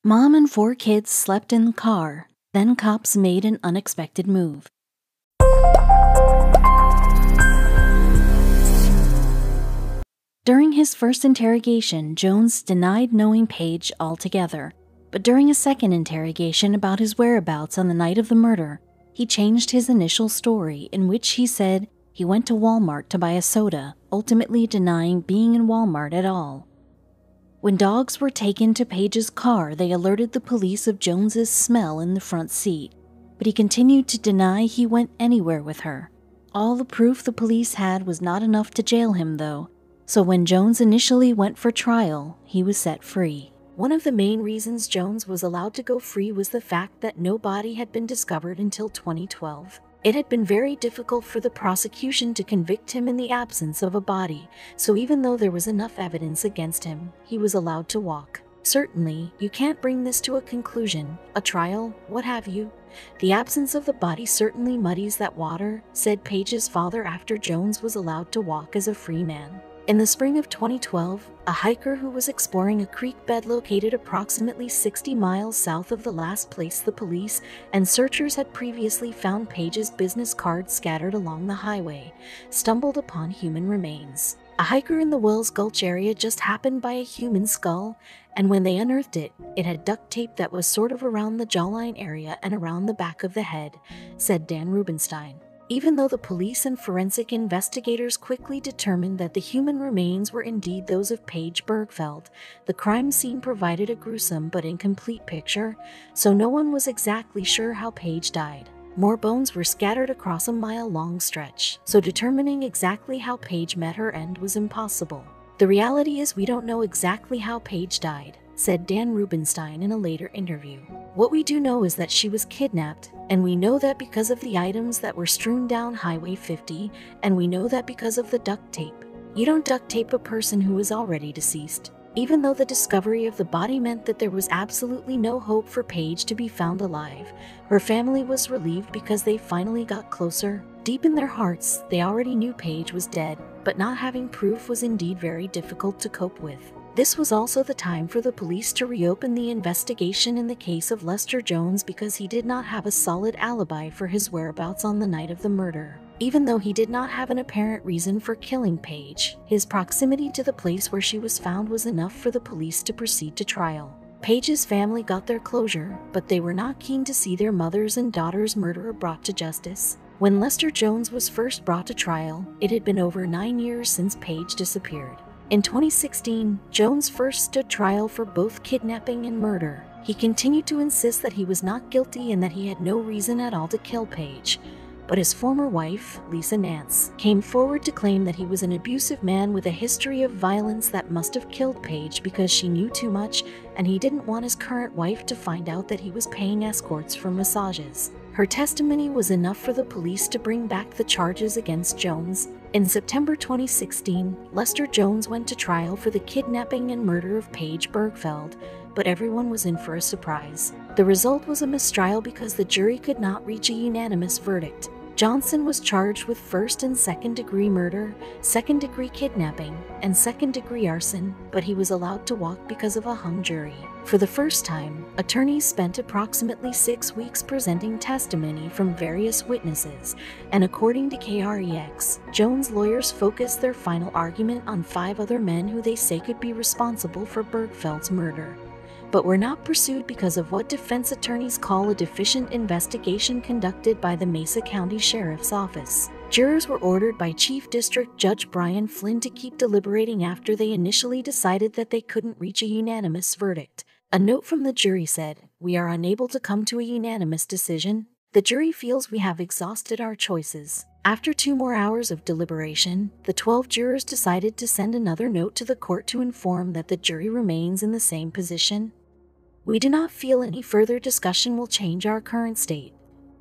Mom and 4 kids slept in the car, then cops made an unexpected move. During his first interrogation, Jones denied knowing Paige altogether, but during a second interrogation about his whereabouts on the night of the murder, he changed his initial story, in which he said he went to Walmart to buy a soda, ultimately denying being in Walmart at all. When dogs were taken to Paige's car, they alerted the police of Jones's smell in the front seat, but he continued to deny he went anywhere with her. All the proof the police had was not enough to jail him, though, so when Jones initially went for trial, he was set free. One of the main reasons Jones was allowed to go free was the fact that no body had been discovered until 2012. It had been very difficult for the prosecution to convict him in the absence of a body, so even though there was enough evidence against him, he was allowed to walk. Certainly, you can't bring this to a conclusion, a trial, what have you. The absence of the body certainly muddies that water, said Paige's father after Jones was allowed to walk as a free man. In the spring of 2012, a hiker who was exploring a creek bed located approximately 60 miles south of the last place the police and searchers had previously found Paige's business cards scattered along the highway, stumbled upon human remains. A hiker in the Wells Gulch area just happened by a human skull, and when they unearthed it, it had duct tape that was sort of around the jawline area and around the back of the head, said Dan Rubenstein. Even though the police and forensic investigators quickly determined that the human remains were indeed those of Paige Bergfeld, the crime scene provided a gruesome but incomplete picture, so no one was exactly sure how Paige died. More bones were scattered across a mile-long stretch, so determining exactly how Paige met her end was impossible. The reality is we don't know exactly how Paige died, said Dan Rubenstein in a later interview. What we do know is that she was kidnapped, and we know that because of the items that were strewn down Highway 50, and we know that because of the duct tape. You don't duct tape a person who is already deceased. Even though the discovery of the body meant that there was absolutely no hope for Paige to be found alive, her family was relieved because they finally got closer. Deep in their hearts, they already knew Paige was dead, but not having proof was indeed very difficult to cope with. This was also the time for the police to reopen the investigation in the case of Lester Jones because he did not have a solid alibi for his whereabouts on the night of the murder. Even though he did not have an apparent reason for killing Paige, his proximity to the place where she was found was enough for the police to proceed to trial. Paige's family got their closure, but they were not keen to see their mother's and daughter's murderer brought to justice. When Lester Jones was first brought to trial, it had been over 9 years since Paige disappeared. In 2016, Jones first stood trial for both kidnapping and murder. He continued to insist that he was not guilty and that he had no reason at all to kill Paige. But his former wife, Lisa Nance, came forward to claim that he was an abusive man with a history of violence that must have killed Paige because she knew too much and he didn't want his current wife to find out that he was paying escorts for massages. Her testimony was enough for the police to bring back the charges against Jones. In September 2016, Lester Jones went to trial for the kidnapping and murder of Paige Bergfeld, but everyone was in for a surprise. The result was a mistrial because the jury could not reach a unanimous verdict. Johnson was charged with first and second-degree murder, second-degree kidnapping, and second-degree arson, but he was allowed to walk because of a hung jury. For the first time, attorneys spent approximately 6 weeks presenting testimony from various witnesses, and according to KREX, Jones' lawyers focused their final argument on 5 other men who they say could be responsible for Bergfeld's murder, but were not pursued because of what defense attorneys call a deficient investigation conducted by the Mesa County Sheriff's Office. Jurors were ordered by Chief District Judge Brian Flynn to keep deliberating after they initially decided that they couldn't reach a unanimous verdict. A note from the jury said, "We are unable to come to a unanimous decision. The jury feels we have exhausted our choices." After 2 more hours of deliberation, the 12 jurors decided to send another note to the court to inform that the jury remains in the same position. "We do not feel any further discussion will change our current state."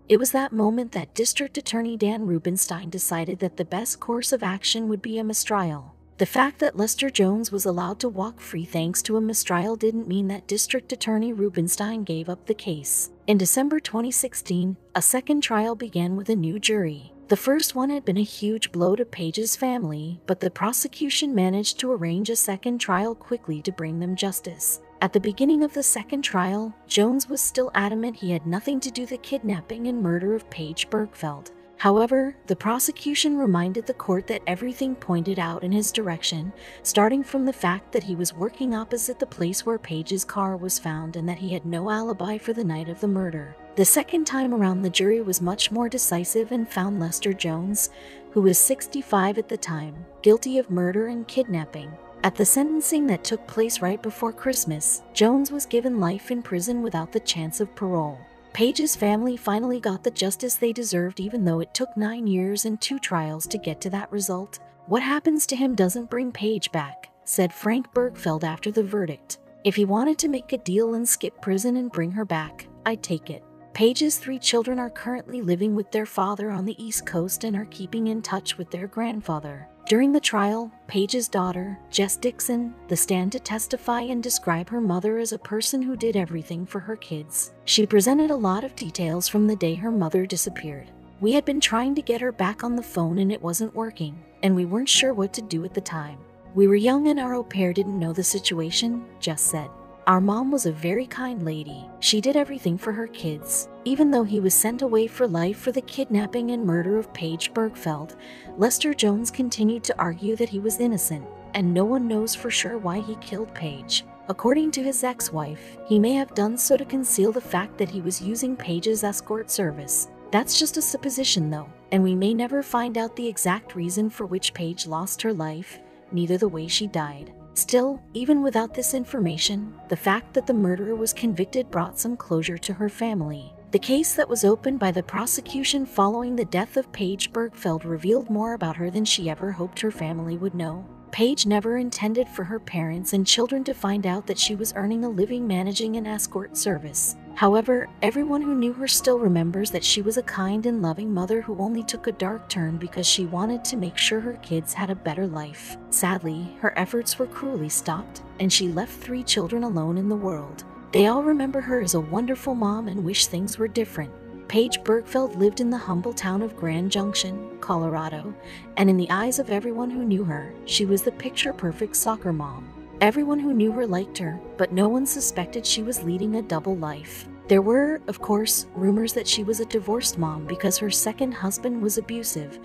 It was that moment that District Attorney Dan Rubenstein decided that the best course of action would be a mistrial. The fact that Lester Jones was allowed to walk free thanks to a mistrial didn't mean that District Attorney Rubenstein gave up the case. In December 2016, a second trial began with a new jury. The first one had been a huge blow to Paige's family, but the prosecution managed to arrange a second trial quickly to bring them justice. At the beginning of the second trial, Jones was still adamant he had nothing to do with the kidnapping and murder of Paige Bergfeld. However, the prosecution reminded the court that everything pointed out in his direction, starting from the fact that he was working opposite the place where Paige's car was found and that he had no alibi for the night of the murder. The second time around, the jury was much more decisive and found Lester Jones, who was 65 at the time, guilty of murder and kidnapping. At the sentencing that took place right before Christmas, Jones was given life in prison without the chance of parole. Paige's family finally got the justice they deserved, even though it took 9 years and 2 trials to get to that result. "What happens to him doesn't bring Paige back," said Frank Bergfeld after the verdict. "If he wanted to make a deal and skip prison and bring her back, I'd take it." Paige's 3 children are currently living with their father on the East Coast and are keeping in touch with their grandfather. During the trial, Paige's daughter, Jess Dixon, the stand to testify and describe her mother as a person who did everything for her kids. She presented a lot of details from the day her mother disappeared. "We had been trying to get her back on the phone and it wasn't working, and we weren't sure what to do at the time. We were young and our au pair didn't know the situation," Jess said. "Our mom was a very kind lady. She did everything for her kids." Even though he was sent away for life for the kidnapping and murder of Paige Bergfeld, Lester Jones continued to argue that he was innocent, and no one knows for sure why he killed Paige. According to his ex-wife, he may have done so to conceal the fact that he was using Paige's escort service. That's just a supposition though, and we may never find out the exact reason for which Paige lost her life, neither the way she died. Still, even without this information, the fact that the murderer was convicted brought some closure to her family. The case that was opened by the prosecution following the death of Paige Bergfeld revealed more about her than she ever hoped her family would know. Paige never intended for her parents and children to find out that she was earning a living managing an escort service. However, everyone who knew her still remembers that she was a kind and loving mother who only took a dark turn because she wanted to make sure her kids had a better life. Sadly, her efforts were cruelly stopped, and she left 3 children alone in the world. They all remember her as a wonderful mom and wish things were different. Paige Bergfeld lived in the humble town of Grand Junction, Colorado, and in the eyes of everyone who knew her, she was the picture-perfect soccer mom. Everyone who knew her liked her, but no one suspected she was leading a double life. There were, of course, rumors that she was a divorced mom because her second husband was abusive,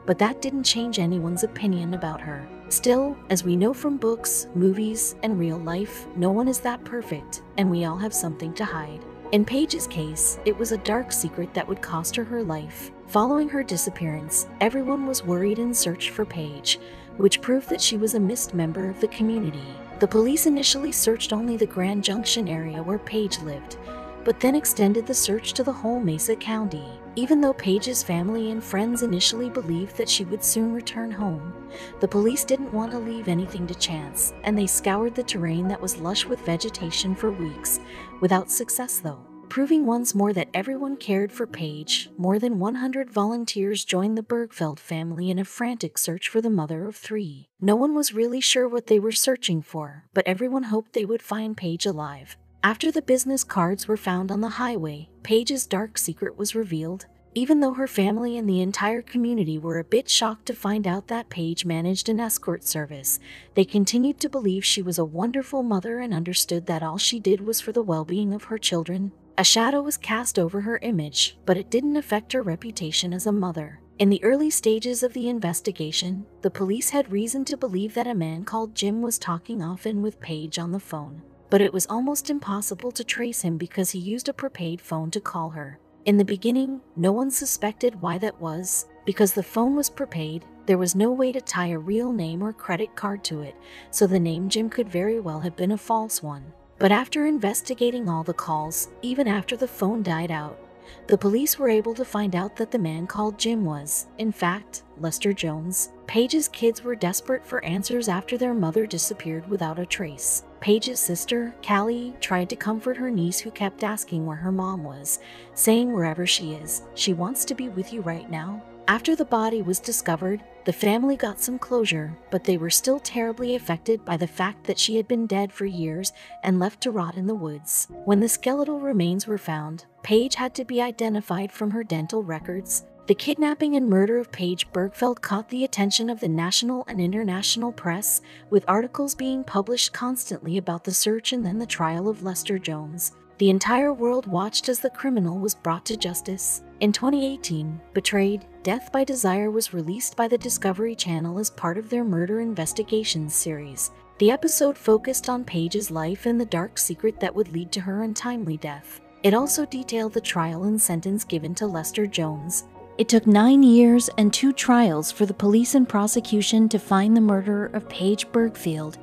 but that didn't change anyone's opinion about her. Still, as we know from books, movies, and real life, no one is that perfect, and we all have something to hide. In Paige's case, it was a dark secret that would cost her her life. Following her disappearance, everyone was worried and searched for Paige, which proved that she was a missed member of the community. The police initially searched only the Grand Junction area where Paige lived, but then extended the search to the whole Mesa County. Even though Paige's family and friends initially believed that she would soon return home, the police didn't want to leave anything to chance, and they scoured the terrain that was lush with vegetation for weeks, without success though. Proving once more that everyone cared for Paige, more than 100 volunteers joined the Bergfeld family in a frantic search for the mother of 3. No one was really sure what they were searching for, but everyone hoped they would find Paige alive. After the business cards were found on the highway, Paige's dark secret was revealed. Even though her family and the entire community were a bit shocked to find out that Paige managed an escort service, they continued to believe she was a wonderful mother and understood that all she did was for the well-being of her children. A shadow was cast over her image, but it didn't affect her reputation as a mother. In the early stages of the investigation, the police had reason to believe that a man called Jim was talking often with Paige on the phone. But it was almost impossible to trace him because he used a prepaid phone to call her. In the beginning, no one suspected why that was. Because the phone was prepaid, there was no way to tie a real name or credit card to it, so the name Jim could very well have been a false one. But after investigating all the calls, even after the phone died out, the police were able to find out that the man called Jim was, in fact, Lester Jones. Paige's kids were desperate for answers after their mother disappeared without a trace. Paige's sister, Callie, tried to comfort her niece who kept asking where her mom was, saying wherever she is, she wants to be with you right now. After the body was discovered, the family got some closure, but they were still terribly affected by the fact that she had been dead for years and left to rot in the woods. When the skeletal remains were found, Paige had to be identified from her dental records. The kidnapping and murder of Paige Bergfeld caught the attention of the national and international press, with articles being published constantly about the search and then the trial of Lester Jones. The entire world watched as the criminal was brought to justice. In 2018, Betrayed: Death by Desire was released by the Discovery Channel as part of their murder investigations series. The episode focused on Paige's life and the dark secret that would lead to her untimely death. It also detailed the trial and sentence given to Lester Jones. It took 9 years and 2 trials for the police and prosecution to find the murderer of Paige Bergfeld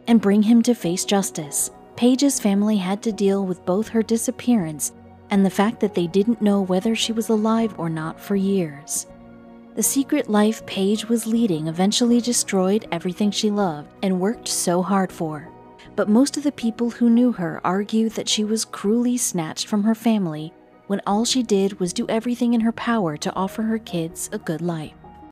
and bring him to face justice. Paige's family had to deal with both her disappearance and the fact that they didn't know whether she was alive or not for years. The secret life Paige was leading eventually destroyed everything she loved and worked so hard for. But most of the people who knew her argue that she was cruelly snatched from her family when all she did was do everything in her power to offer her kids a good life.